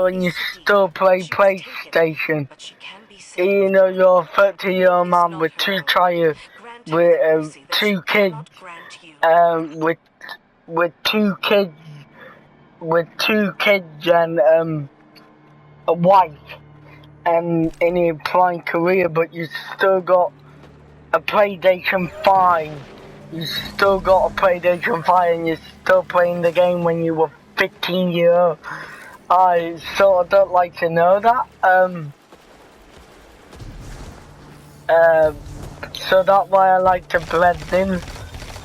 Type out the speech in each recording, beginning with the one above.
ago and you still play PlayStation. Even though you're a 30-year-old man with two kids, with two kids and a wife and in a applying career, but you still got a PlayStation 5. You still got a PlayStation 5 and you're still playing the game when you were 15 years old. I sort of don't like to know that. So that's why I like to blend in.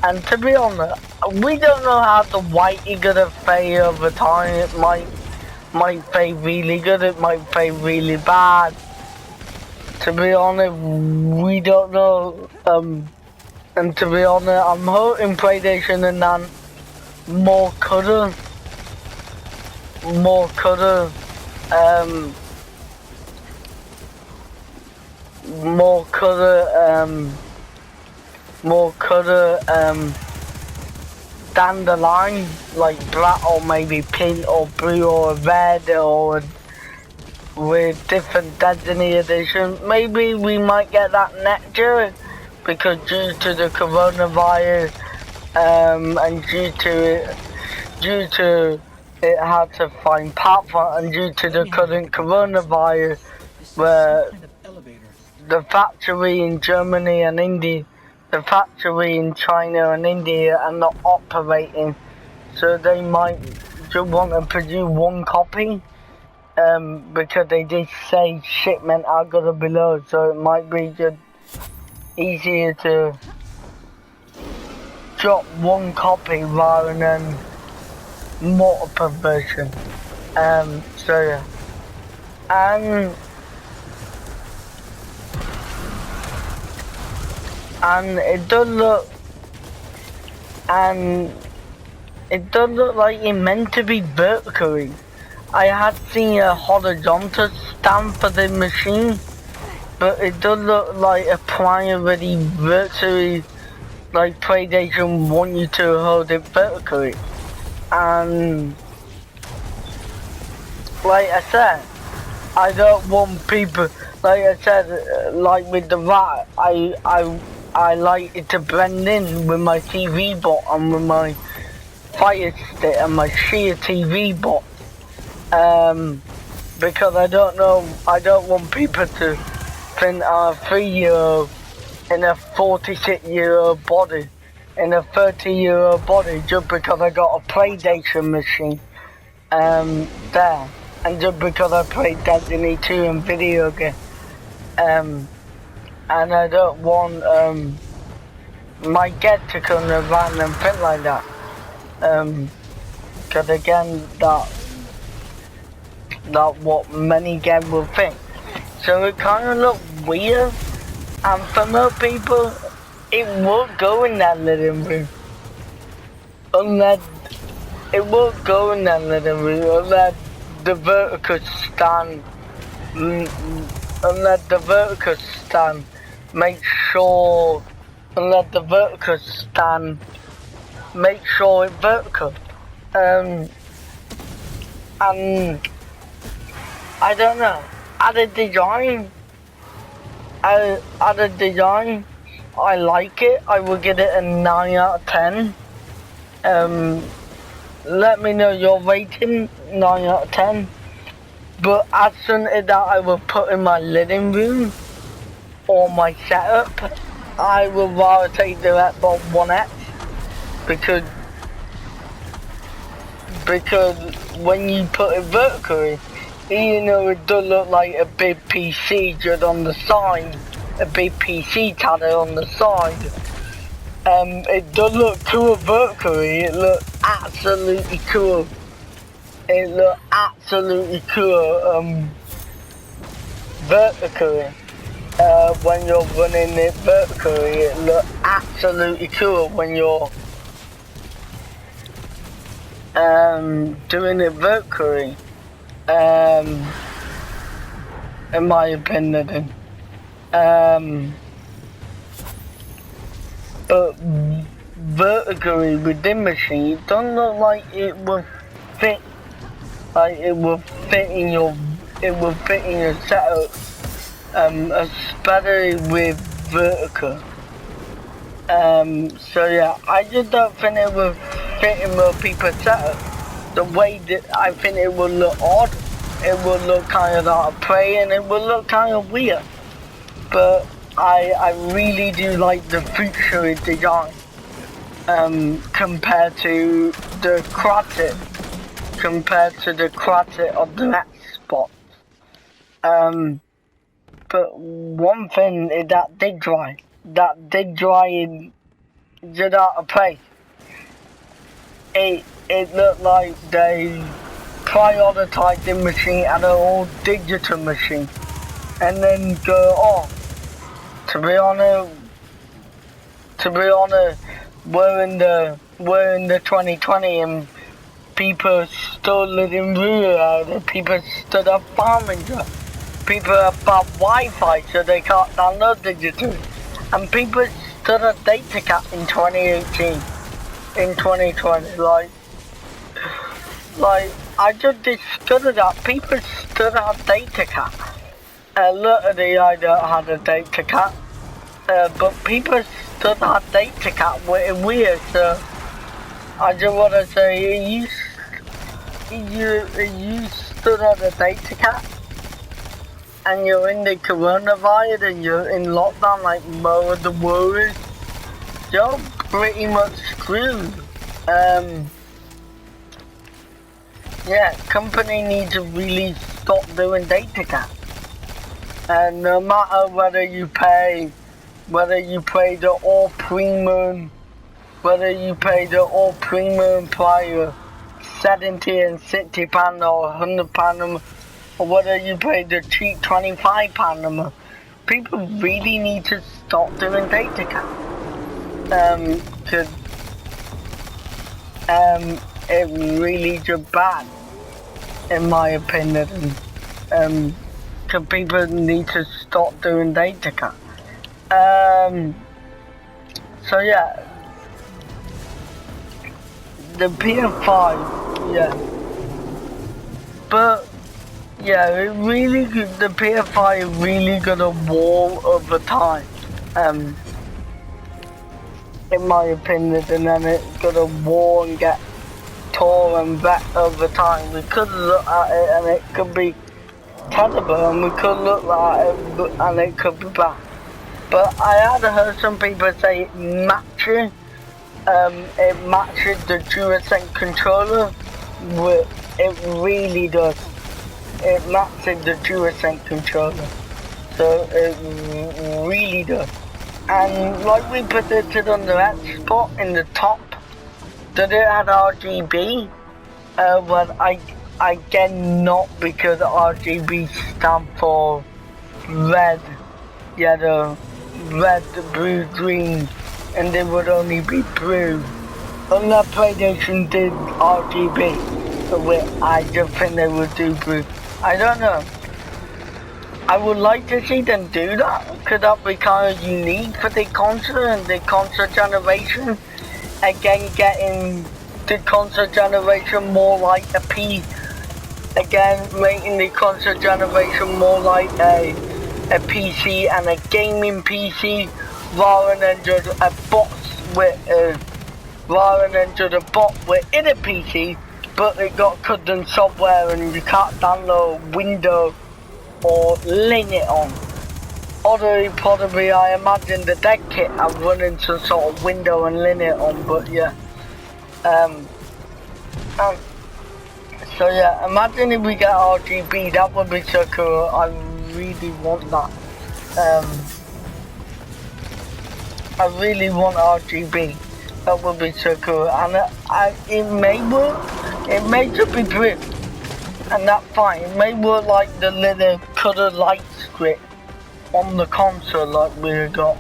And to be honest, we don't know how the white is gonna fade over time. It might fade really good, it might fade really bad. To be honest, we don't know. And to be honest, I'm hoping PlayStation and then more color, down the line, like black or maybe pink or blue or red or with different Destiny edition. Maybe we might get that next year because due to the coronavirus and due to it had to find platform and due to the current coronavirus where the factory in Germany and India, the factory in China and India are not operating, so they might just want to produce one copy because they did say shipment are gonna be low, so it might be just easier to drop one copy rather than multiple version. So yeah. And it does look like it meant to be vertically. I had seen a horizontal stand for the machine, but it does look like applying already vertically, like PlayStation want you to hold it vertically. And like I said, I don't want people, like I said, like with the rat, I like it to blend in with my TV bot and with my Fire Stick and my sheer TV bot. Because I don't want people to think I'm a 3-year-old in a 46-year-old body, in a 30-year-old body, just because I got a PlayStation machine there, and just because I played Destiny 2 and video game. And I don't want my get to come around and think like that. Because again, that's what many games will think. So it kind of looked weird, and for most people, it won't go in that living room. Unless the vertical stand, make sure it's vertical. And I don't know. At a design, I like it. I will give it a 9 out of 10. Let me know your rating, 9 out of 10. But as something that I will put in my living room or my setup, I would rather take the Xbox One X because when you put it vertically, even though it does look like a big PC just on the side, a big PC title on the side, it does look cool vertically. It looks absolutely cool. Vertically. When you're running it vertically, it looks absolutely cool when you're doing it vertically. In my opinion. But vertically with this machine, it doesn't look like it will fit like it will fit in your setup, especially with vertical. So yeah, I just don't think it will fit in most people's setup. The way that I think it will look odd, it will look kind of out of play, and it will look kind of weird. But I really do like the futuristic design, compared to the classic of the Xbox. But one thing is that dig drive is just out of place. It looked like they prioritized the machine at an old digital machine, and then go, oh, to be honest, we're in the 2020 and people still living rural, people still have farming jobs, people have bad Wi-Fi so they can't download digital, and people still have data cap in 2018, in 2020, like I just discovered that people still have data cap. Literally I don't have a data cap, but people still have data cap, which is weird, so I just want to say, you still have a data cap, and you're in the coronavirus, and you're in lockdown like most of the world is, you're pretty much screwed. Yeah, company need to really stop doing data cap. And no matter whether you pay the all premium, prior 70 and 60 pound or 100 pound, or whether you pay the cheap 25 pound, people really need to stop doing data cap. Cause it's really just bad, in my opinion. Cause people need to stop doing data cap. So yeah, the PS5, yeah, but yeah, it really good. The PS5 really gonna wall over time, in my opinion, and then it's gonna wall and get tall and back over time. We could look at it and it could be terrible, and we could look at it and it could be bad. But I had heard some people say it matches the DualSense controller. It really does. It matches the DualSense controller. So it really does. And like we predicted on the Xbox in the top, did it have RGB? Well, I get not, because RGB stand for red, yellow, red, blue, green, and they would only be blue. Unless PlayStation did RGB, which I just think they would do blue. I don't know. I would like to see them do that, because that would be kind of unique for the console and the console generation. Again, getting the console generation more like a P. Again, making the console generation more like a PC and a gaming PC, rather than just a box within a PC, but it got custom software and you can't download Windows or Linux on. Although probably I imagine the deck kit are running some sort of Windows and Linux on, but yeah. So yeah, imagine if we get RGB, that would be so cool. I really want that. I really want RGB. That would be so cool, and it may work. It may just be brick, and that's fine. It may work like the little colored light script on the console, like we got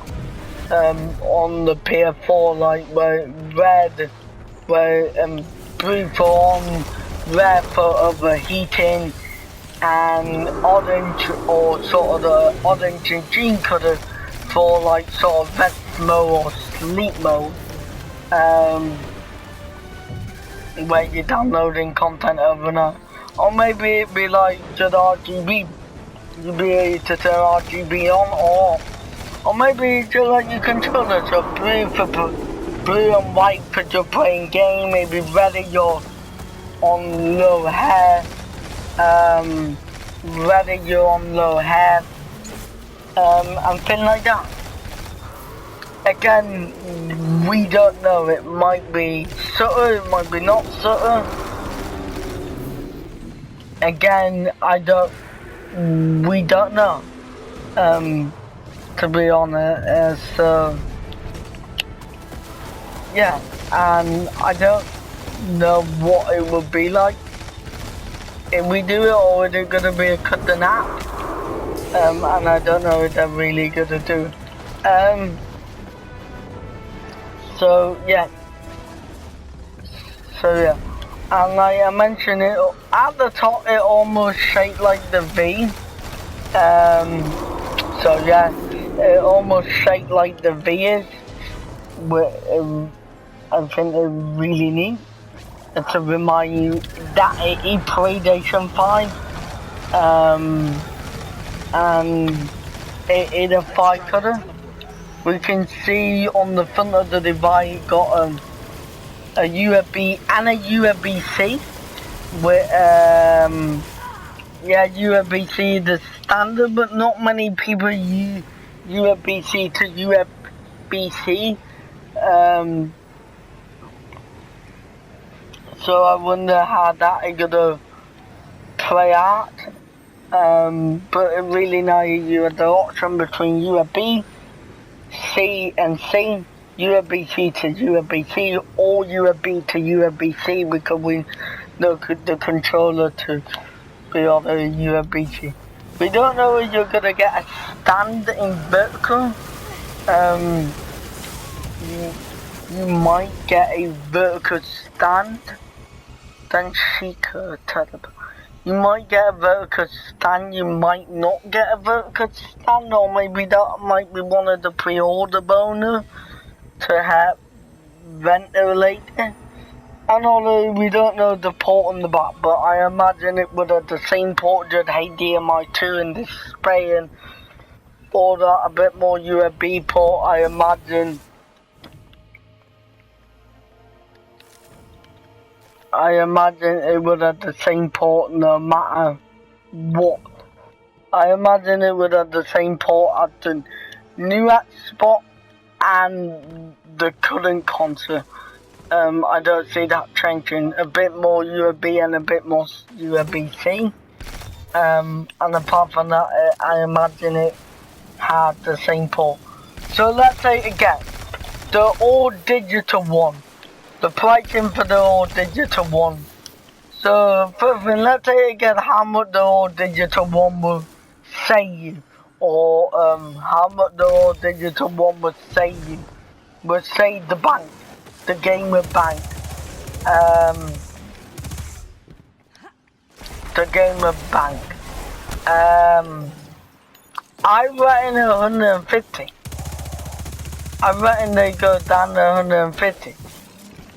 on the PS4, like where red, blue for on, red for overheating, and orange or sort of the orange and green color for like sort of rest mode or sleep mode, where you're downloading content overnight. Or maybe it'd be like just RGB. You'd be able to turn RGB on or off. Or maybe just like your controller, so blue and white for just playing game, maybe whether you're on low hair, whether you're on low hair, and things like that. Again, we don't know, it might be subtle, it might be not subtle. Again, we don't know, to be honest, so, yeah, and I don't know what it would be like if we do it, or is it gonna be a cut the nap, and I don't know if they're really gonna do it, so yeah, and like I mentioned, it at the top it almost shaped like the V, so yeah, it almost shaped like the V is, I think it's really neat. To remind you that it is PlayStation 5, and it is a 5 color. We can see on the front of the device it got a USB and a USB-C. With yeah, USB-C is the standard, but not many people use USB-C to USB-C. So I wonder how that is gonna play out. But it really nice you have the option between USB-C and C, USB-C to USB-C, or USB to USB-C, because we know the controller to be on a USB-C. We don't know if you're gonna get a stand in vertical. You might get a vertical stand. Then you might get a vertical stand, you might not get a vertical stand, or maybe that might be one of the pre-order bonus to have ventilator. And although we don't know the port on the back, but I imagine it would have the same port, just HDMI 2 and display and all that, a bit more USB port, I imagine. It would have the same port no matter what. I imagine it would have the same port at the new Xbox and the current console. I don't see that changing. A bit more USB and a bit more USB-C. And apart from that, I imagine it had the same port. So let's say again, the all digital one. The pricing for the all digital one. So first thing, let's say again how much the all digital one will save you, or how much the all digital one will save you. Will save the bank, the gamer bank. The gamer bank. I reckon 150. I reckon they go down to 150.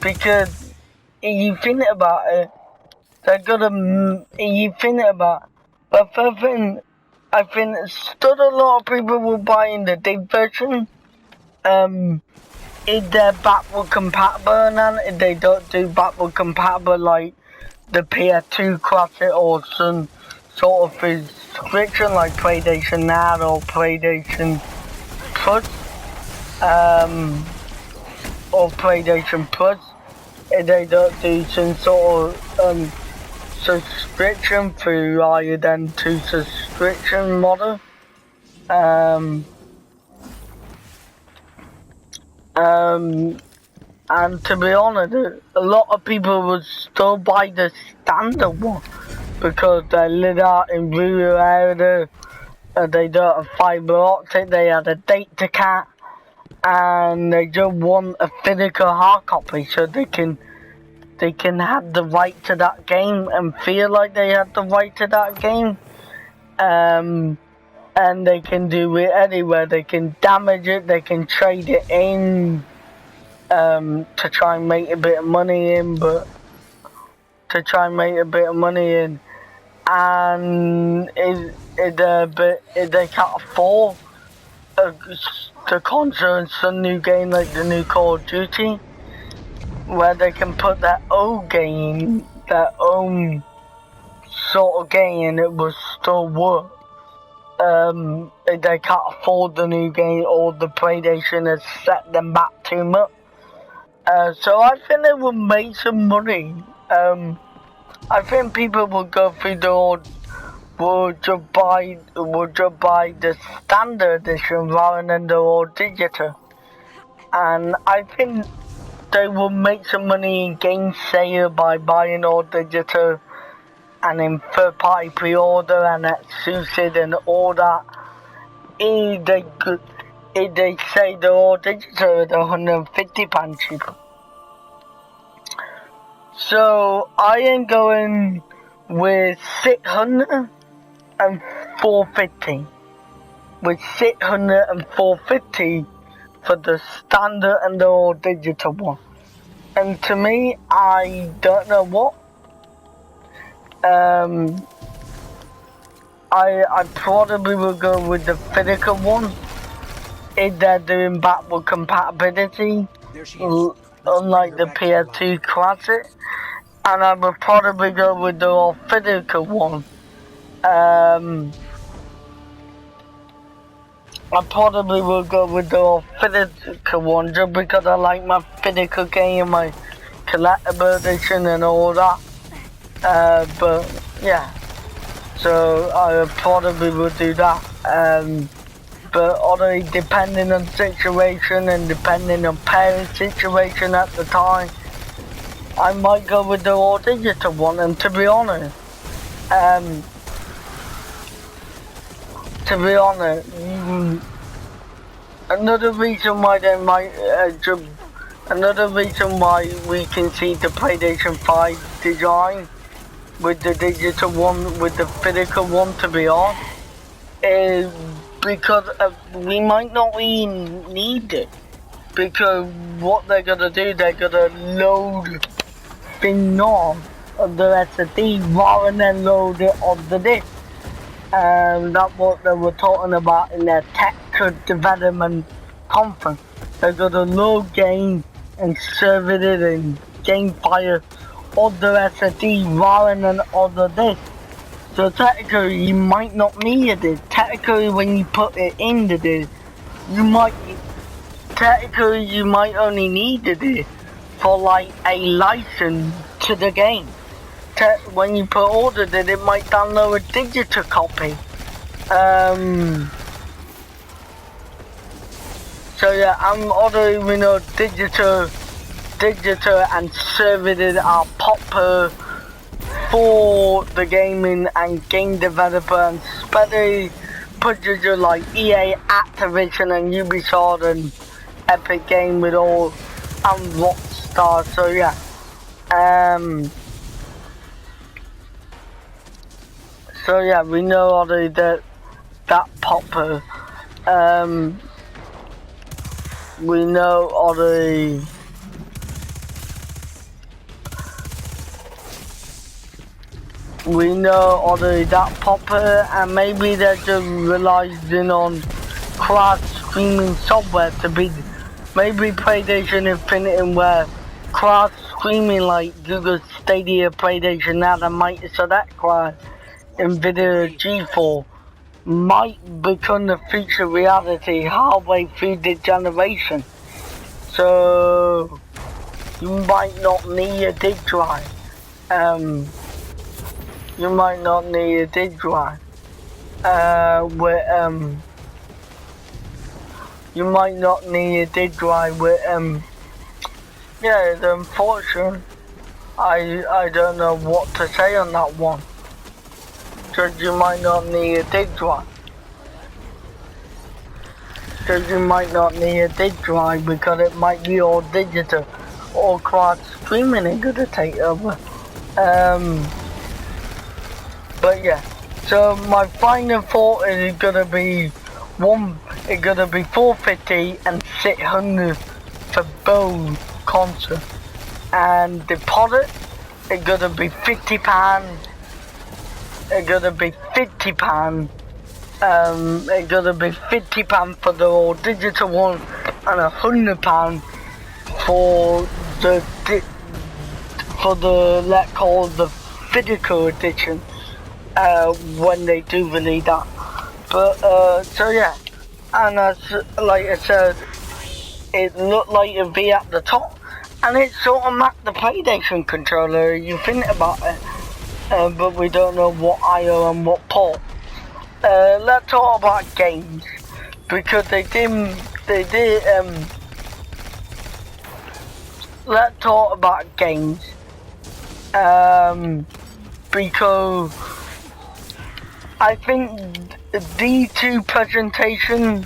Because if you think about it, they're gonna, if you think about it, but first thing, I think still a lot of people will buy in the dig version, if they're backward compatible, and if they don't do backward compatible like the PS2 Classic or some sort of subscription like PlayStation Now or PlayStation Plus, or PlayStation Plus, if they don't do some sort of subscription through either than to subscription model, and to be honest, a lot of people would still buy the standard one because they live out in rural area, they don't have fibre optic, they have a data cap, and they just want a physical hard copy so they can have the right to that game and feel like they have the right to that game, and they can do it anywhere. They can damage it, they can trade it in to try and make a bit of money in, and if they can't afford the console and some new game like the new Call of Duty, where they can put their own game, their own sort of game, and it will still work. If they can't afford the new game or the PlayStation has set them back too much. So I think they will make some money. I think people will go through will just buy the standard edition rather than the all digital. And I think they will make some money in game sale by buying all digital and in third party pre-order and exclusive and all that. If they say they're all digital, they're £150 cheaper. So I am going with 600 and 450. With 600 and 450 for the standard and the all digital one. And to me, I don't know what. I probably will go with the physical one if they're doing backward compatibility, unlike the PS2 Classic. And I would probably go with the all physical one. I probably will go with the all physical one just because I like my physical game, my collectible edition and all that. But yeah, so I probably will do that. But although depending on situation and depending on parent situation at the time, I might go with the all digital one. And to be honest, another reason why they might, another reason why we can see the PlayStation 5 design with the digital one, with the physical one to be on, is because we might not even need it. Because what they're gonna do, they're gonna load thing on the SSD rather than load it on the disc. That's what they were talking about in their tech development conference. They're gonna load game and serve it in game file on the SSD rather than on the disc. So technically you might not need it. Technically when you put it in the disc, you might only need it for like a license to the game. When you put ordered it might download a digital copy. So yeah, I'm ordering, you know, digital and serving it are popular for the gaming and game developer, and especially producers like EA, Activision and Ubisoft and Epic Game with all and Rockstar. So yeah, we know already that popular. We know already. We know already that popular, and maybe they're just relying on cloud streaming software to be. Maybe PlayStation Infinite where cloud streaming like Google Stadia, PlayStation Now, and Microsoft Cloud, Nvidia G4 might become the future reality halfway through the generation. So you might not need a disk drive. You might not need a disk drive. You might not need a disk drive with yeah, it's unfortunate. I don't know what to say on that one. Because you might not need a disk drive. Because you might not need a disk drive because it might be all digital or cloud streaming is gonna take over. But yeah, so my final thought is gonna be it's gonna be 450 and 600 for both consoles, and deposit is gonna be £50 it's gonna be £50. It's gonna be £50 for the all digital one and £100 for the let's call the physical edition when they do release that. But so yeah, and as like I said, it looked like it'd be at the top, and it sort of matched the PlayStation controller. You think about it, but we don't know what IO and what port. Let's talk about games, because they did. Let's talk about games, because I think D2 presentation,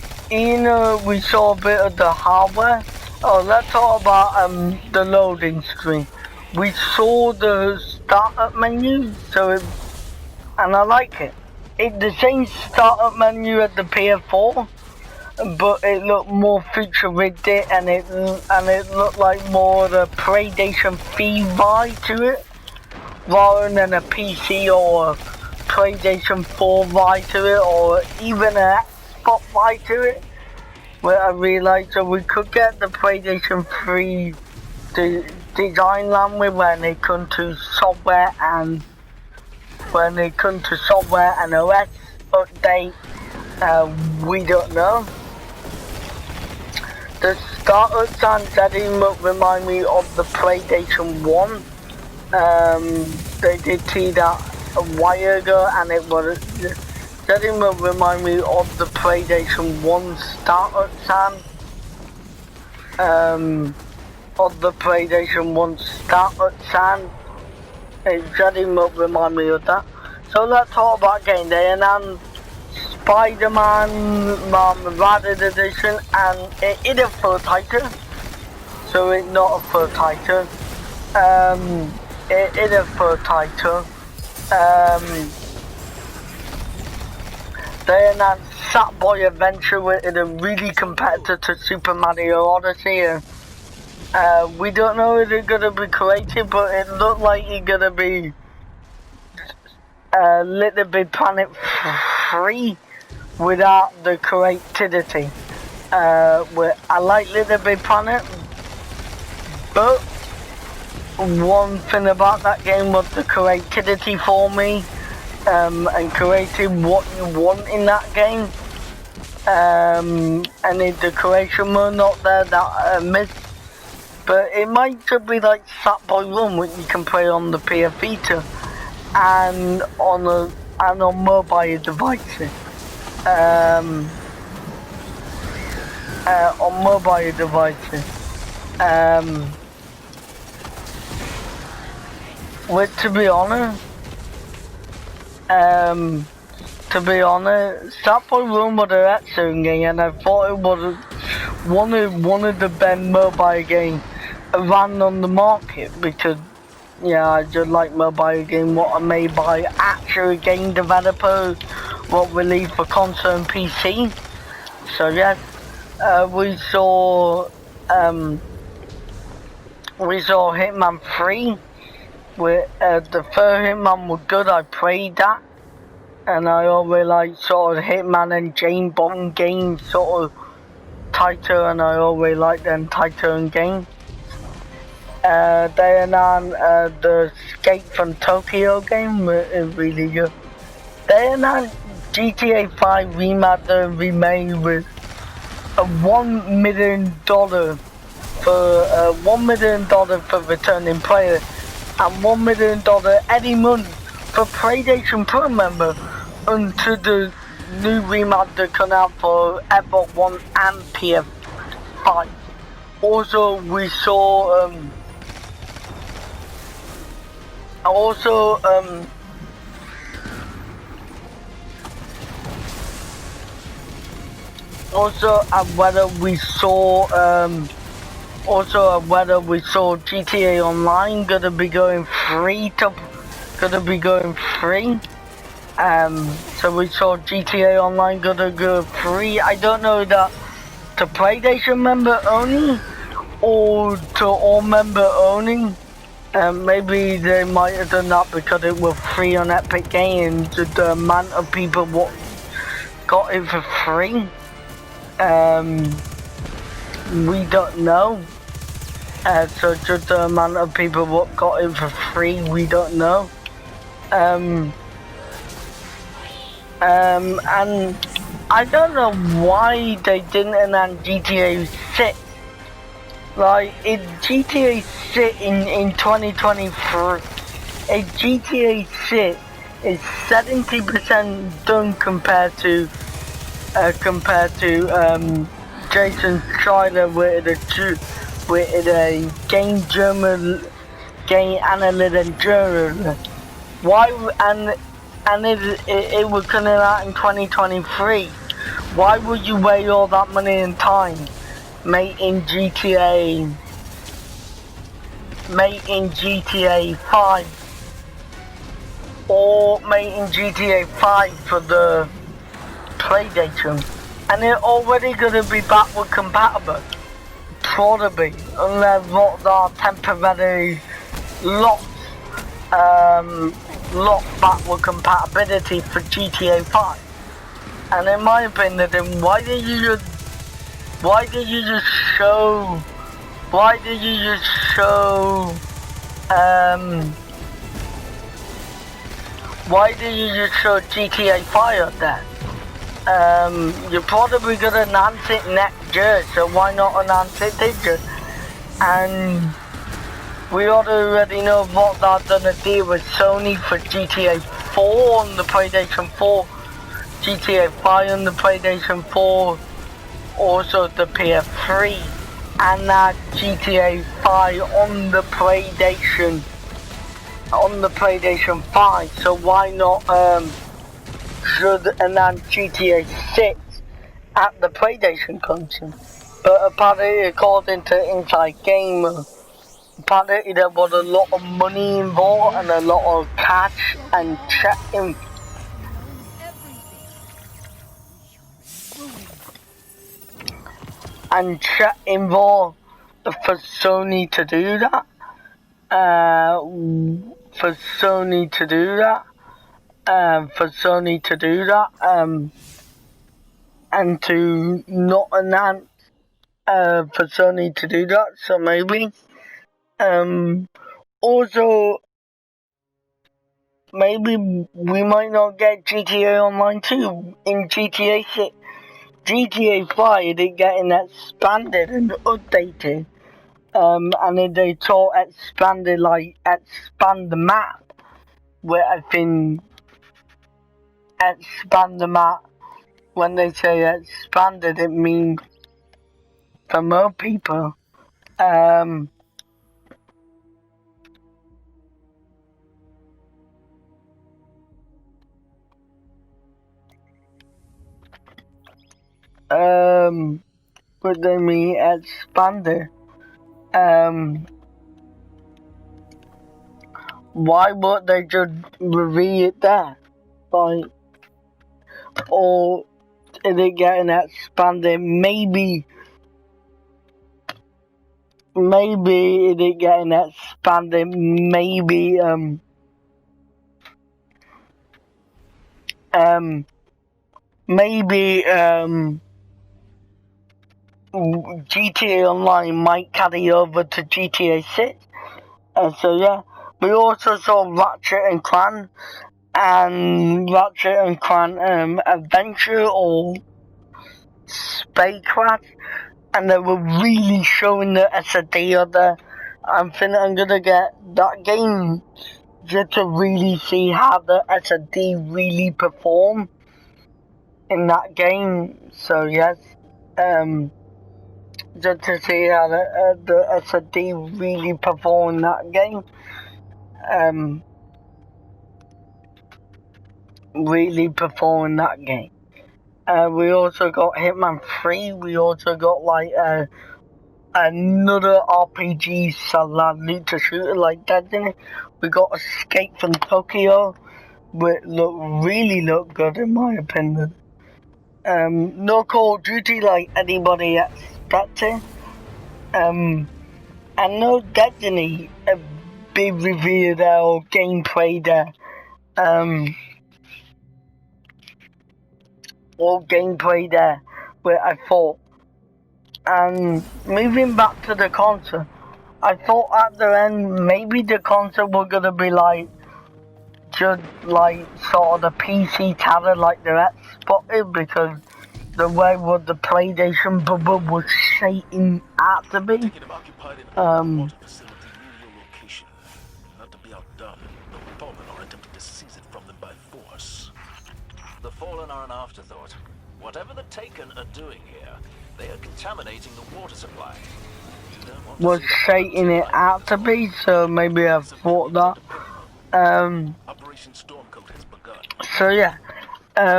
we saw a bit of the hardware. Oh, let's talk about the loading screen. We saw the startup menu, and I like it. It's the same startup menu as the PS4, but it looked more futuristic, and it looked like more the PlayStation 3 vibe to it, rather than a PC or a PlayStation 4 vibe to it, or even an Xbox vibe to it. Where I realised that we could get the PlayStation 3 design language when it comes to software and OS update. We don't know. The startup sound setting remind me of the PlayStation 1. They did see that a while ago, and it was setting will remind me of the PlayStation 1 startup sound. Of the PlayStation 1 startup sound. It setting will remind me of that. So let's talk about game day, and then Spider-Man Rabbit Edition, and it is a full title, so it's not a full title. It is a full title. They announced Sackboy Adventure, which is a really competitor to Super Mario Odyssey. We don't know if it's gonna be creative, but it looked like it's gonna be Little Big Planet 3 without the creativity. I like Little Big Planet, but one thing about that game was the creativity for me, and creating what you want in that game. And if the creation were not there, that I missed. But it might just be like Sackboy Run, which you can play on the PS Vita and on mobile devices. On mobile devices. Which, to be honest, Sackboy Run was an excellent game, and I thought it was one of the best mobile games around on the market, because yeah, I just like mobile games what are made by actual game developers, what released for console and PC. So yes, we saw Hitman 3. With the first Hitman was good. I played that, and I always like sort of Hitman and James Bond games sort of title, and I always like them title and games. They announced the Escape from Tokyo game is really good. They announced GTA 5 remaster remade with a $1 million for $1 million for returning players, and $1 million every month for PlayStation Pro members until the new remaster come out for Xbox One and PS5. Also, we saw whether we saw GTA Online gonna be going free. So we saw GTA Online gonna go free. I don't know that to PlayStation member only or to all member only. Maybe they might have done that because it was free on Epic Games. The amount of people what got it for free, we don't know. So just the amount of people what got it for free, we don't know. And I don't know why they didn't announce GTA 6. Like, in GTA 6 in 2023, a GTA 6 is 70% done compared to Jason Schreier with a game analyst journalist. Why and it was coming out in 2023. Why would you waste all that money and time making GTA 5 or making GTA 5 for the PlayStation? And it's already gonna be backward compatible. Probably, unless what are temporary locked backward compatibility for GTA 5. And in my opinion, then why did you just show GTA 5 up there? You're probably gonna announce it next year, so why not announce it this year? And we already know what they're gonna do with Sony for GTA 4 on the PlayStation 4, GTA 5 on the PlayStation 4, also the PS3, and now GTA 5 on the PlayStation 5. So why not should announce GTA 6 at the PlayStation console? But apparently, according to Inside Gamer, apparently there was a lot of money involved and a lot of cash and check involved for Sony to do that. And to not announce for Sony to do that, so maybe also maybe we might not get GTA Online 2 in GTA 6. GTA 5 is getting expanded and updated, and then they talk expand the map, where I think expand the map, when they say expanded, it means for more people. What they mean expanded. Why would they just reveal it there? Like, or is it getting expanded? Maybe is it getting expanded? Maybe GTA Online might carry over to GTA 6. So yeah, we also saw Ratchet and Clank Adventure or Spacecraft, and they were really showing the SD of the. I think I'm gonna get that game just to really see how the SD really perform in that game. So yes, just to see how the SD really perform in that game. Really perform in that game. We also got Hitman 3. We also got like another RPG loot shooter like that, didn't it? We got Escape from Tokyo, which really looked good in my opinion. No Call of Duty like anybody expected. And no Destiny, big review there or gameplay there. Where I thought. And moving back to the console, I thought at the end maybe the console were gonna be like just like sort of the PC talent like the Xbox, because the way what the PlayStation bubble was shaping out to be. The Fallen are an afterthought. Whatever the Taken are doing here, they are contaminating the water supply. Was shaping it out to be, so maybe I thought that. Operation Stormcoat has begun. So yeah,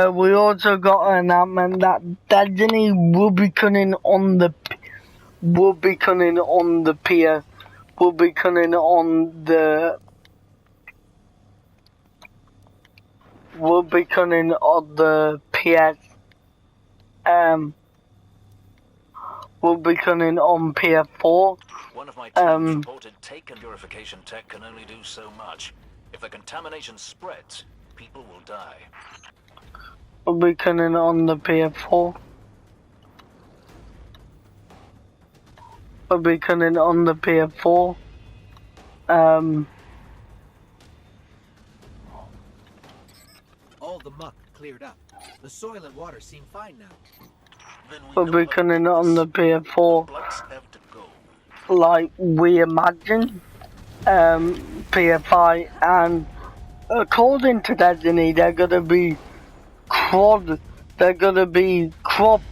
we also got an announcement that Destiny will be coming on the PS. Will be coming on PS4. One of my teams reported Taken purification tech can only do so much. If the contamination spreads, people will die. Will be coming on the PS4. Will be coming on the PS4. All the muck cleared up. The soil and water seem fine now. Will be coming on the PS4. Like we imagine. PS5, and according to Destiny, they're gonna be crowd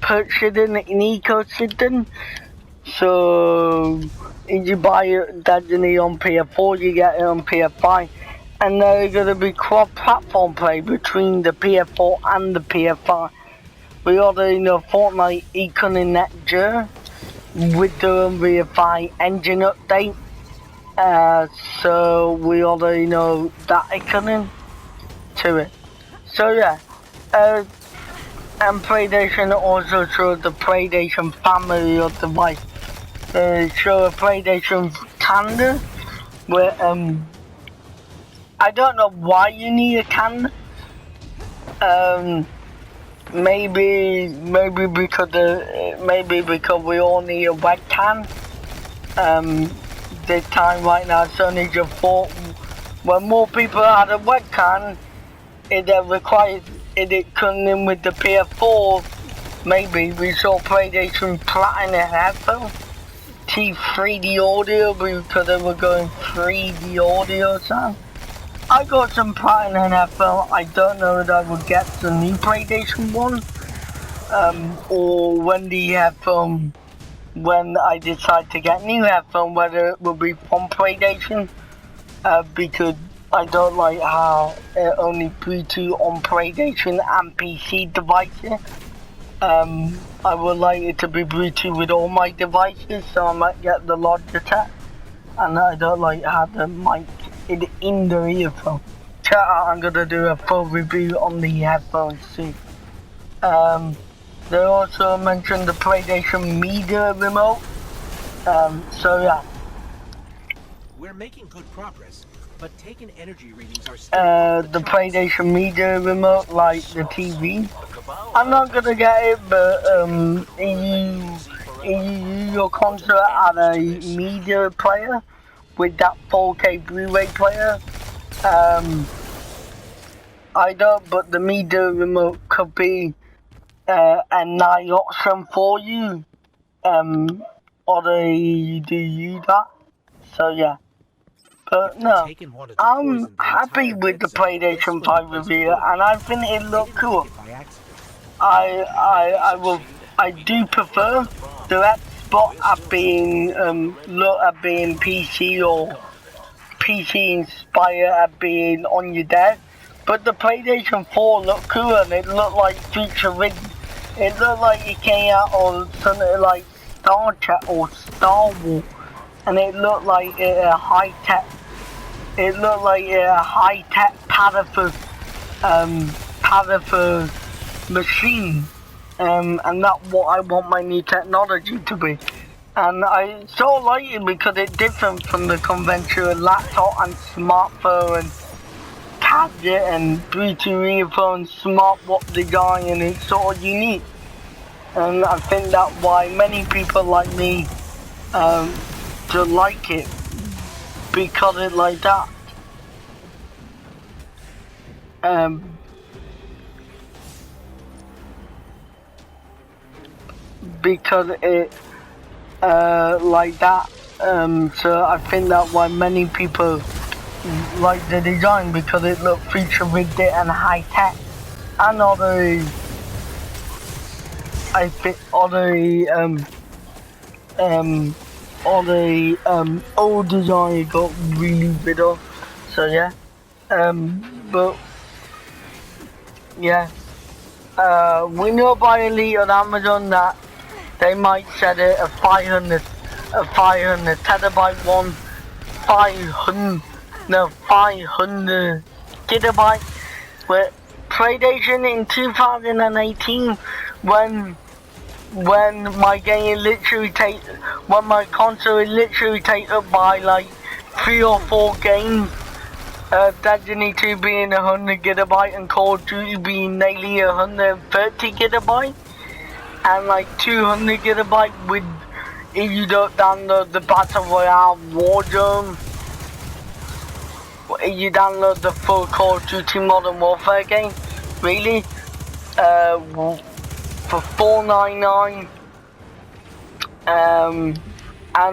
purchasing an ecosystem. So if you buy Destiny on PS4, you get it on PS5, and they're gonna be cross-platform play between the PS4 and the PS5. We already know Fortnite is coming next year with the Unreal 5 engine update. So we already know that is coming to it. So yeah, and PlayStation also showed the PlayStation family of device. They show a PlayStation Tandem, where I don't know why you need a can. Maybe because we all need a webcam. This time right now, Sony just thought when more people had a webcam, it required it coming in with the PS4. Maybe we saw PlayStation Platinum headphones, T3D audio because they were going 3D audio sound. I got some Platinum headphones. I don't know if I would get the new PlayStation 1 or when the headphone. When I decide to get new headphones, whether it will be from PlayStation, because I don't like how it only Bluetooth on PlayStation and PC devices. I would like it to be Bluetooth with all my devices, so I might get the Logitech. And I don't like how the mic is in the earphone. Check out, I'm gonna do a full review on the headphones soon. They also mentioned the PlayStation Media Remote. So yeah. We're making good progress, but taking energy readings are still the PlayStation Media Remote, like the TV. I'm not gonna get it, but if you use your console as a media player with that 4K Blu-ray player, I don't. But the Media Remote could be a nice option for you, or they do use that. So yeah, but no, I'm happy with the PlayStation 5 review, and I think it looked cool. I do prefer the Xbox at being being PC or PC inspired at being on your desk. But the PlayStation 4 looked cool, and it looked like futuristic. It looked like it came out of something like Star Trek or Star Wars, and it looked like a high tech. It looked like a high tech Padafer machine, and that's what I want my new technology to be. And I so like it because it's different from the conventional laptop and smartphone and tablet and Bluetooth earphone smartwatch design, and it's sort of unique. And I think that's why many people like me to like it, because it's like that. Because it like that. So I think that's why many people like the design, because it looks futuristic and high tech, and I think all the old design got really rid of. So yeah, but yeah, we know by Elite on Amazon that they might set it a 500 terabyte one, 500 gigabyte. With PlayStation in 2018, when my game literally when my console literally take up by like 3 or 4 games, Destiny 2 being 100 gigabyte and Call of Duty being nearly 130 gigabyte, and like 200 gigabyte with, if you don't download the Battle Royale Warzone, if you download the full Call of Duty Modern Warfare game, really, for $4.99, and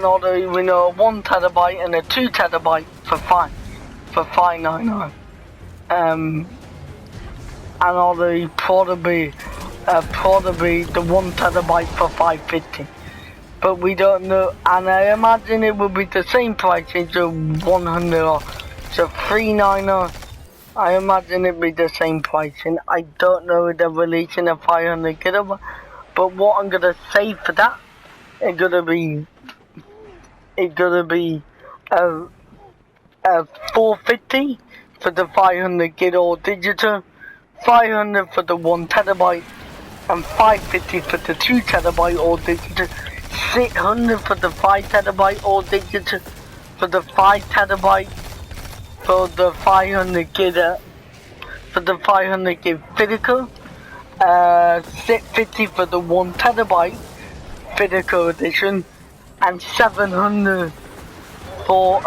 although we know 1 terabyte and a 2 terabyte for $5.99, and although probably the 1 terabyte for $5.50, but we don't know, and I imagine it will be the same price as the 100 or so $3.99. I imagine it will be the same price, and I don't know if they're releasing a 500 gigabyte, but what I'm gonna say for that, it's gonna be $4.50 for the 500 gig or digital, 500 for the 1 terabyte, and $5.50 for the 2 terabyte or digital, 600 for the 5 terabyte or digital, for the 5 terabyte, for the 500 gig, physical, $6.50 for the 1 terabyte physical edition, and 700 for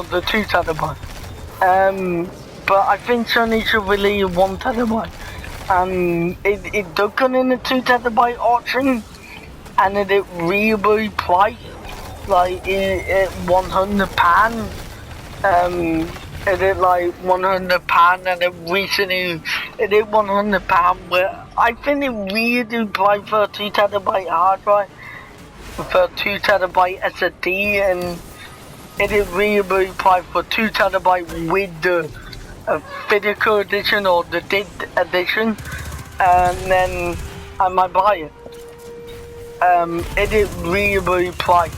the 2 terabyte. But I think Sony should release 1 terabyte. It does come in the 2 terabyte option, and it really priced like it £100. It is like £100, and it recently it is £100. Where I think it really do price for a 2 terabyte hard drive, for a 2 terabyte SSD, and it is really priced for 2 terabyte with the physical edition or the digital edition, and then I might buy it. It is really priced,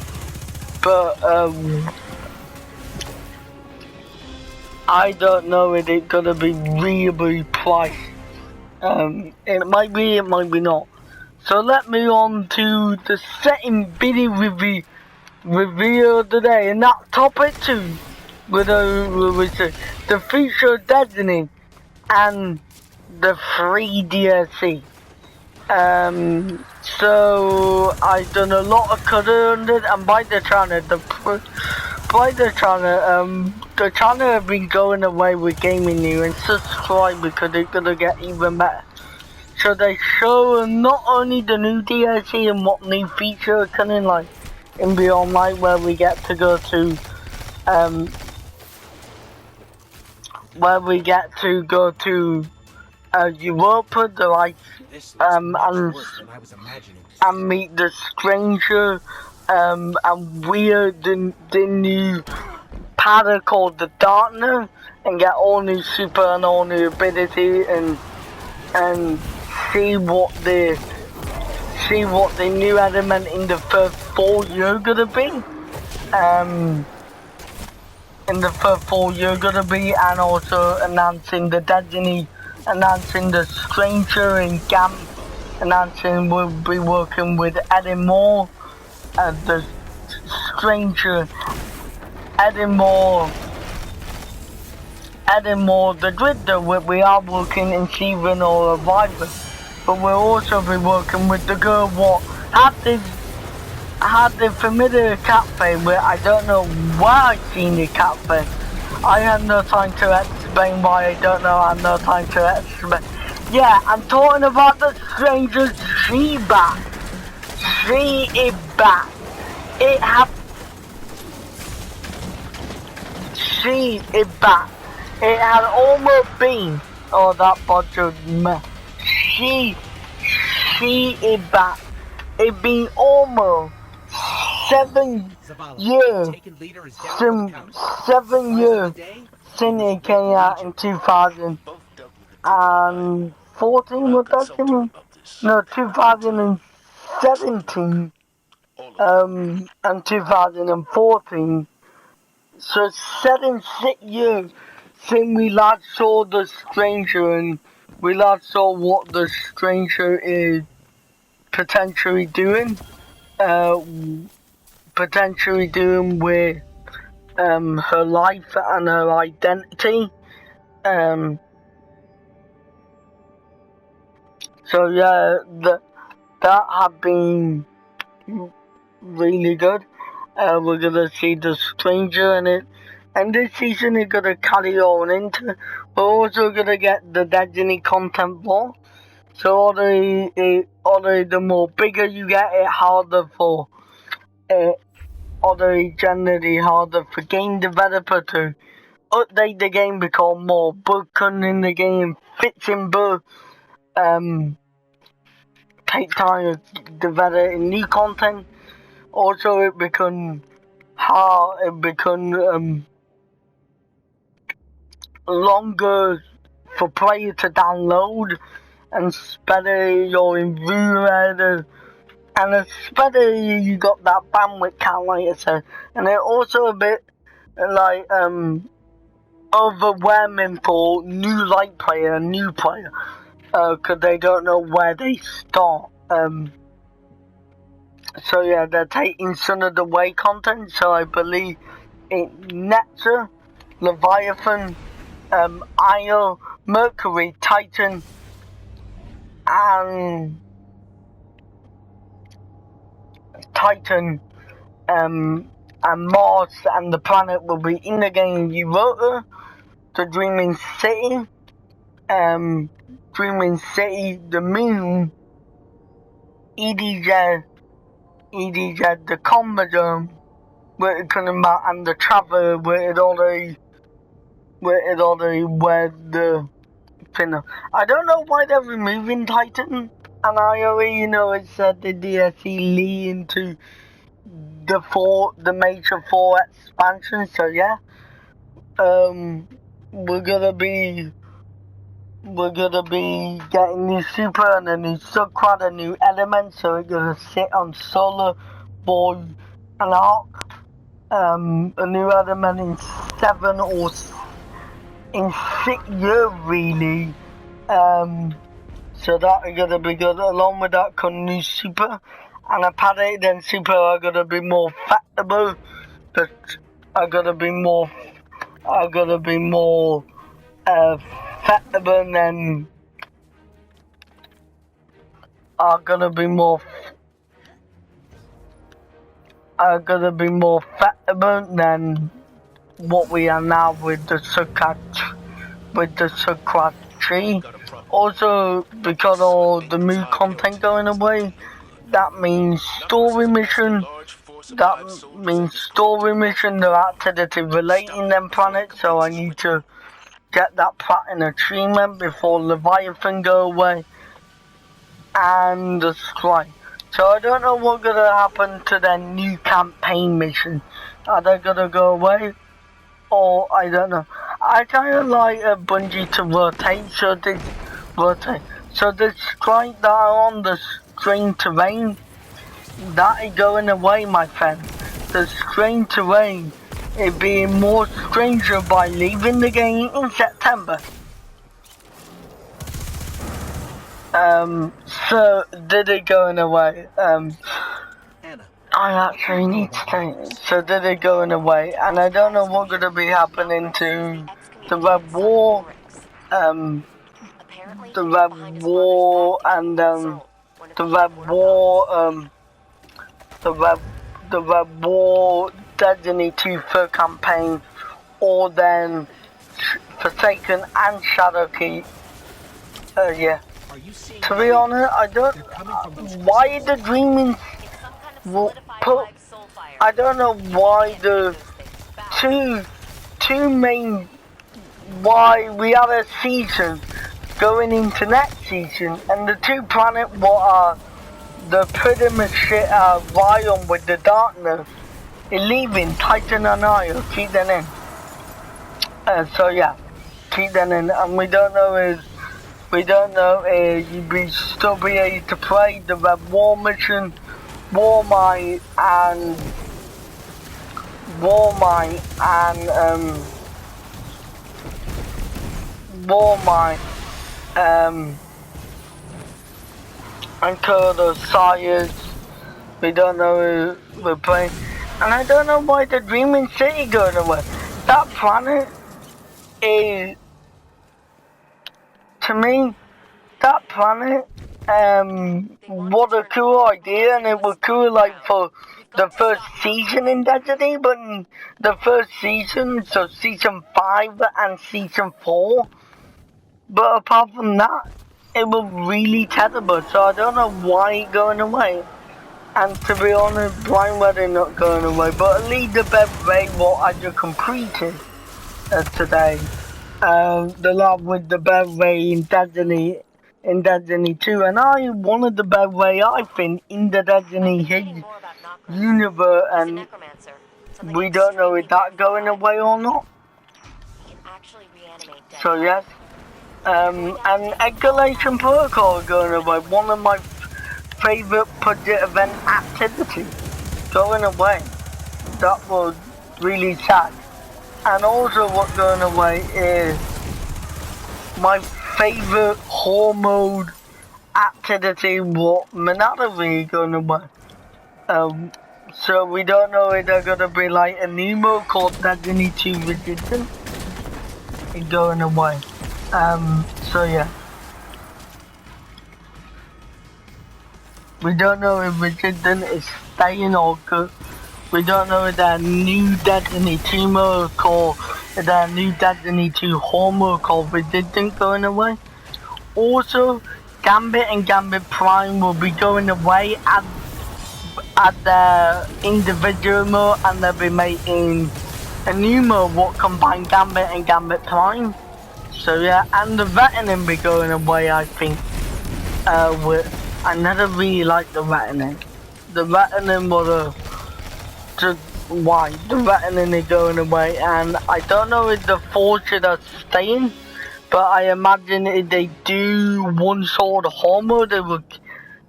but I don't know if it's gonna be really priced. It might be, it might be not. So let me on to the second video review today, and that topic too, with the future of Destiny and the free DLC. So I done a lot of color on it, and by the channel, the channel have been going away with gaming news, and subscribe because it's gonna get even better. So they show not only the new DLC and what new features are coming, like in Beyond Light, where we get to go to Europa, and meet the stranger, and we're the new powder called the Darkness, and get all new super and all new ability, and see what the new element in the first 4 years gonna be. In the first 4 years gonna be, and also announcing the Destiny, announcing the stranger and announcing we'll be working with Eddie Moore as the stranger. Eddie Moore, the Drifter. We are working in Steven or Reviver, but we'll also be working with the girl what had the familiar cafe where I don't know where I've seen the cafe. I had no time to explain why I don't know. I had no time to explain. Yeah, I'm talking about the stranger. She back. She is back. It happened. She is back. It had almost been. Oh, that butchered me. She is back. It's been almost 7 years. 7 years since it came out in 2014. Was that Jimmy? No, 2017. And 2014. So 6 years since we last saw the stranger, and we last saw what the stranger is potentially doing. Potentially doing with her life and her identity. So yeah, that have been really good. We're gonna see the stranger in it, and this season is gonna carry on into. We're also gonna get the Destiny content more. So the more bigger you get, it harder for generally harder for game developer to update the game, because more bug in the game, fixing bugs, take time developing new content. Also, it become hard. It become longer for players to download, and especially your infuriator, and especially you got that bandwidth count, like I said, and it also a bit like overwhelming for new player, because they don't know where they start. So yeah, they're taking some of the way content. So I believe Nectar, Leviathan, Io, Mercury, Titan, and Mars and the planet will be in the game. Europa, the Dreaming City, the Moon, EDZ, the Commodore, where it's coming about, and the Traveler, where it already the thing. I don't know why they're removing Titan, and I already know it said the DLC leading to the major 4 expansion. So yeah, we're gonna be getting new super and a new subquad, a new element. So we're gonna sit on Solar Boy and Arc. A new element in 7 or in 6 years really. So that is gonna be good. Along with that come new super, and a paddock then super are gonna be more factable, but are gonna be more factable than factable than what we are now with the subquad tree. Also, because of the new content going away, that means story mission. The activity relating them planets. So I need to get that platinum achievement before Leviathan go away, and the strike. So I don't know what's gonna happen to their new campaign mission. Are they gonna go away? Or I don't know. I kind of like a Bungie to rotate, so they rotate. So the strike that are on the strange terrain, that is going away, my friend. The strange terrain is being more stranger by leaving the game in September. So did it going away? Anna, I actually need to think. So did it going away? And I don't know what's gonna be happening to the Red War. The Red War and the Red War the Red War Destiny 2 third campaign, or then Forsaken and Shadowkeep. Yeah. are you seeing To be honest, I don't. Why the dreaming? Put. I don't know why the two main. Why we have a season going into next season, and the two planets what are the pretty much shit Ryan with the darkness is leaving Titan and Io, keep them in. So yeah, keep them in, and we don't know if you be still be able to play the Red War mission, War Might and and Code of Sires. We don't know who we're playing. And I don't know why the Dreaming City going away. That planet is, to me, that planet, what a cool idea, and it was cool like for the first season in Destiny, but in the first season, so season 5 and season 4, but apart from that, it was really terrible, so I don't know why it's going away. And to be honest, Blind Wedding not going away, but at least the best way what I just completed today. The lab with the best way in Destiny 2, and I wanted the best way I think in the Destiny universe, and we don't know if that going away or not. So yes. And Escalation Protocol going away, one of my favourite project event activities, going away. That was really sad. And also what's going away is my favourite horror mode activity, what Manadavi going away. So we don't know if they're gonna be like a new mode called Destiny 2 Resistance. It's going away. So yeah. We don't know if Resistance is staying or good. We don't know if that new Destiny 2 mode called, if that new Destiny 2 horror mode called Resistance going away. Also, Gambit and Gambit Prime will be going away at the individual mode, and they'll be making a new mode what combine Gambit and Gambit Prime. So yeah, and the Veteran be going away, I think. I never really liked the Veteran. The Veteran was why the Veteran is going away, and I don't know if the Fortune are staying, but I imagine if they do one sort of horror mode,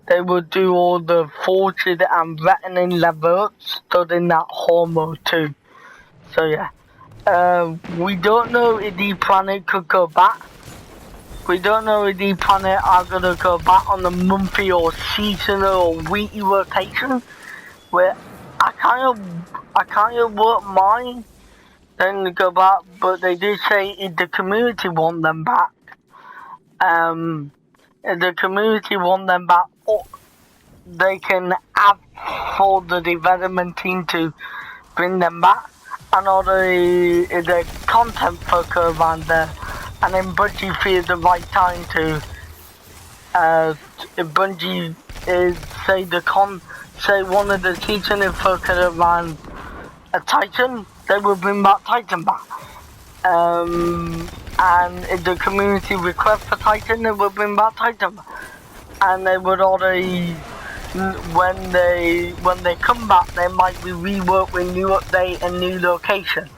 they would do all the Fortune and Veteran levels studying that horror mode too. So yeah. We don't know if the planet could go back. We don't know if the planet are gonna go back on the monthly or seasonal or weekly rotation. Where I kind of work mine, then go back, but they do say if the community want them back. If the community want them back, they can ask for the development team to bring them back. And all the content focus around there, and then Bungie feels the right time to if Bungie is say one of the season is focused around a Titan, they will bring back Titan back. And if the community requests for Titan, they will bring back Titan back. And they would already, when they come back, they might be reworked with new update and new location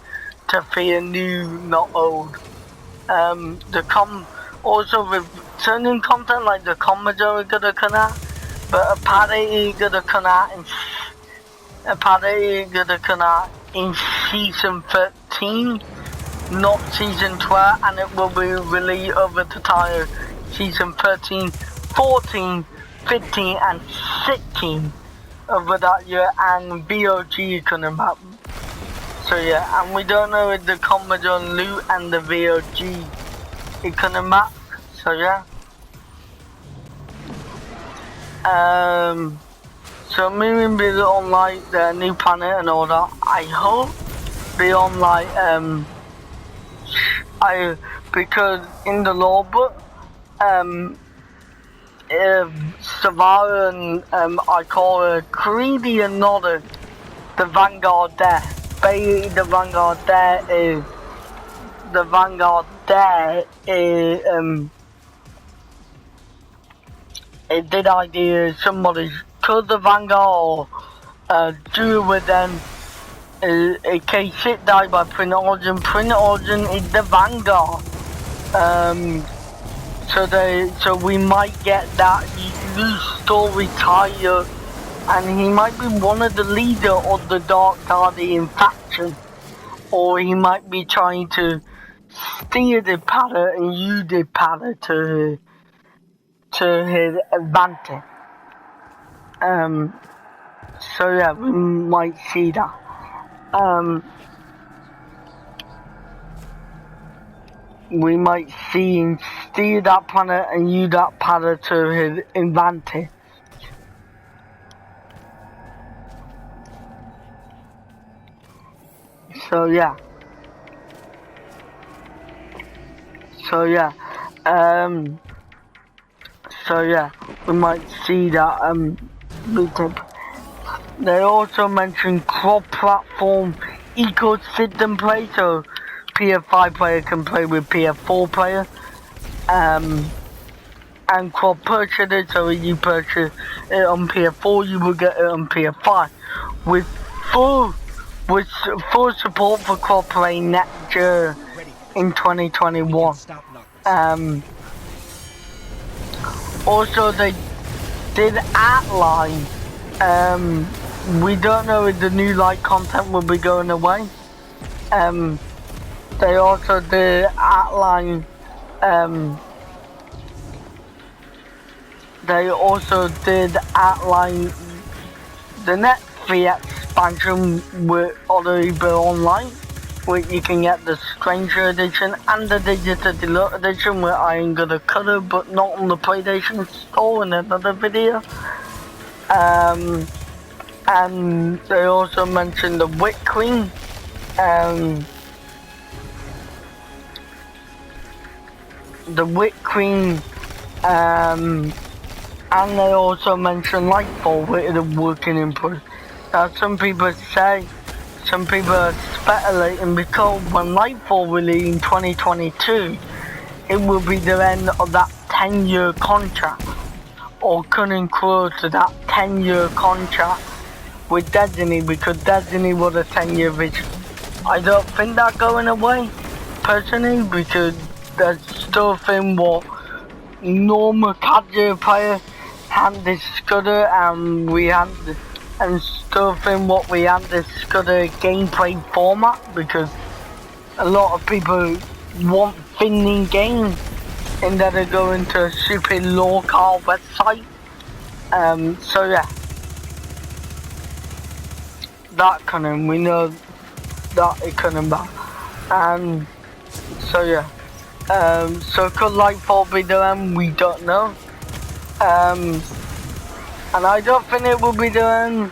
to feel new, not old. Also with certain content like the Commodore gonna come out, but apparently gonna come out in season 13, not season 12, and it will be released over the time season 13 14, 15 and 16 over that year, and VOG coming back. So yeah, and we don't know if the Commodore Loot and the VOG is coming back. So yeah. So moving beyond like the new planet and all that, I hope beyond like because in the law book Savara and I call her Creedy and Nodder, the Vanguard there. Basically the Vanguard there is it did idea somebody could the Vanguard do with them in case it died by Print Origin. Print Origin is the Vanguard. So we might get that new story title, and he might be one of the leader of the Dark Guardian faction, or he might be trying to steer the pattern and use the pattern to his advantage. So yeah, we might see that. We might see him steer that planet and use that pattern to his advantage. So yeah. We might see that they also mentioned cross-platform ecosystem play, so PS5 player can play with PS4 player, and cross-purchase it, so if you purchase it on PS4, you will get it on PS5, with full support for cross-play next year in 2021. Also, they did outline, we don't know if the new light content will be going away. They also did outline, the next free expansion with already be online, where you can get the Stranger Edition and the Digital Deluxe Edition, where I am gonna cover, but not on the PlayStation Store in another video. And they also mentioned the Witch Queen, and they also mentioned Lightfall, which is a working in progress. Now some people are speculating, because when Lightfall released in 2022, it will be the end of that 10-year contract, or coming close to that 10-year contract with Destiny, because Destiny was a 10-year vision. I don't think that's going away, personally, because there's still a thing what normal casual player had discussed, and we had still think what we had discussed a gameplay format, because a lot of people want finding games instead of going to a super local website. So yeah, that coming, we know that it's coming back. So yeah, so could Lightfall be the end? We don't know. And I don't think it will be the end,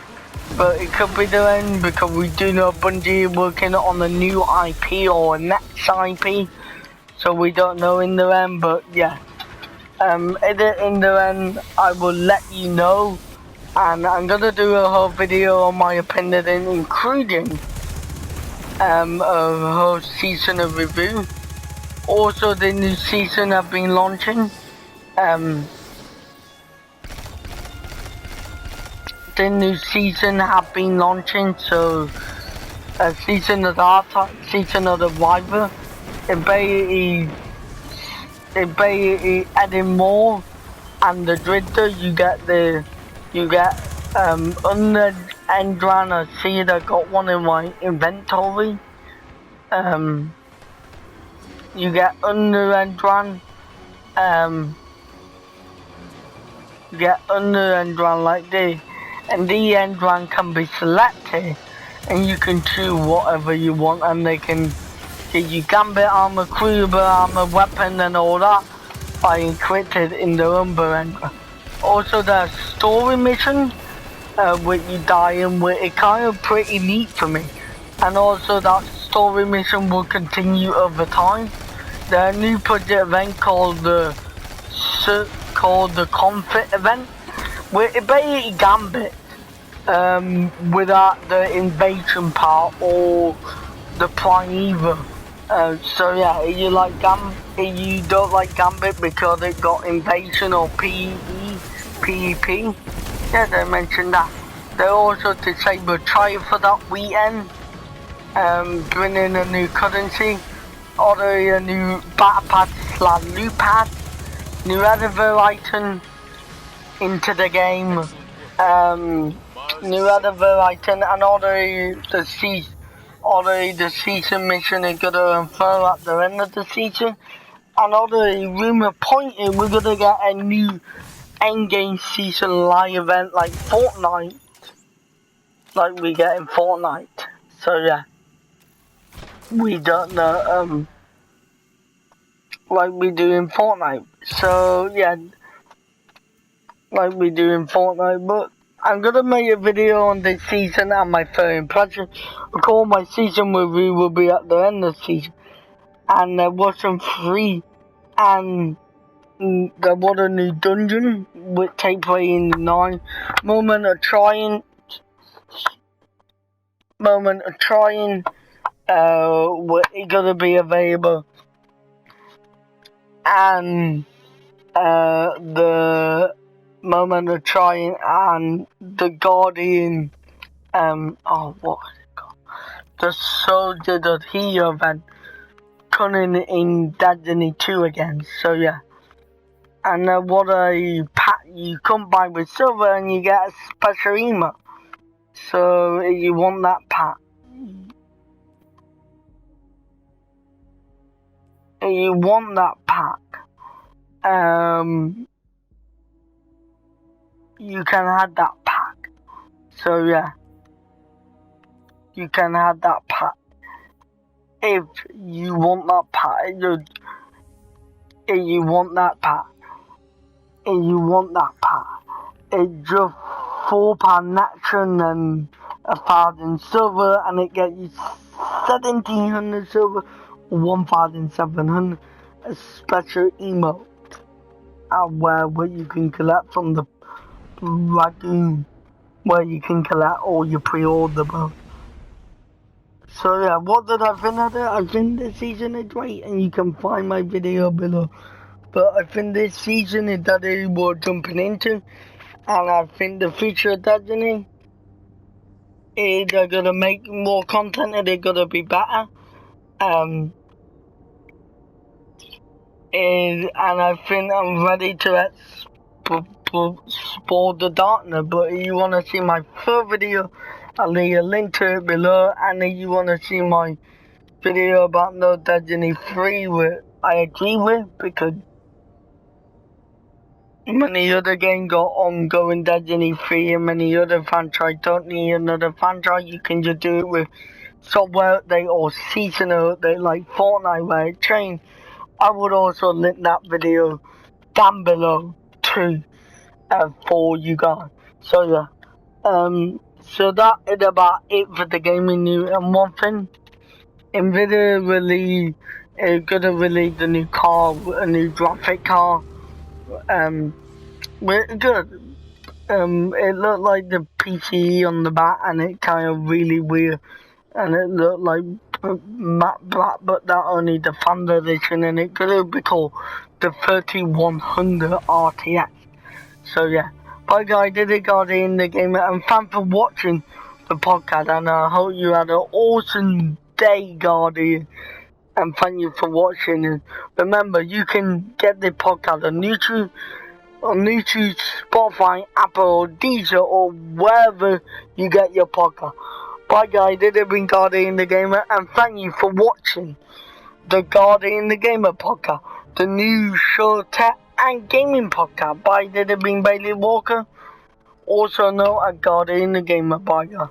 but it could be the end, because we do know Bungie working on a new IP or a next IP, so we don't know in the end. But yeah, in the end, I will let you know, and I'm gonna do a whole video on my opinion, including a whole season of review. Also, the new season have been launching. The new season have been launching, so a season of the art, season of the Viper. It basically adding more, and the Drifter you get under Endran. I see that I got one in my inventory. You get under Endran, get under end run like this, and the end run can be selected, and you can choose whatever you want, and they can give you gambit armor, cruiser armor, weapon, and all that are encrypted in the Umber end run. Also, there's story mission, where you die in, where it kind of pretty neat for me, and also that story mission will continue over time. There's a new project event called the Confit event, where it basically Gambit without the invasion part or the primeval. So yeah, if you like if you don't like Gambit because it got invasion or PvP, yeah, they mentioned that. They also disabled trial for that weekend, bringing a new currency, order a new battle pass / loot pass, new editor item into the game, new editor item, and already the season mission is gonna unfurl at the end of the season, and already rumor pointing we're gonna get a new endgame season live event like Fortnite, like we get in Fortnite. So yeah, we don't know, like we do in Fortnite. So yeah, like we do in Fortnite, but I'm gonna make a video on this season and my first impression. Of course, my season review will be at the end of the season, and there was some free, and there was a new dungeon which take place in the 9 moment of trying, where it's gonna be available, and the moment of trying and the Guardian, what was it called? The Soldier of Hero event coming in Destiny 2 again. So yeah, and what a pack you come by with silver and you get a special emote. So if you want that pack, you can have that pack. So yeah, you can have that pack if you want that pack. If you want that pack, it's just £4 natural and 1,000 silver, and it gets you 1,700 silver, 1,700 a special emote, where you can collect from the Lagoon, where you can collect all your pre-order both. So yeah, what did I think of it? I think this season is great, and you can find my video below. But I think this season is that we're jumping into, and I think the future of Destiny is they're gonna make more content and they're gonna be better. And I think I'm ready to explore the darkness. But if you wanna see my full video, I'll leave a link to it below. And if you wanna see my video about no Destiny 3, which I agree with, because many other games got ongoing Destiny 3 and many other franchise don't need another franchise. You can just do it with software update or seasonal update like Fortnite where it changed. I would also link that video down below too, for you guys. So yeah, so that is about it for the gaming news. And one thing, Nvidia gonna release the new car, a new graphic car. Good. It looked like the PCE on the back, and it kind of really weird, and it looked like matte black, but that only the Thunder edition, and it could be called the 3100 RTX. So yeah, bye guys, did it Guardian the game, and thanks for watching the podcast, and I hope you had an awesome day, Guardian. And thank you for watching. And remember, you can get the podcast on YouTube, Spotify, Apple, Deezer, or wherever you get your podcast. Bye guys, this has been Guardian the Gamer, and thank you for watching the Guardian the Gamer podcast, the new show tech and gaming podcast by the Bailey Walker, also known as Guardian the Gamer Biker.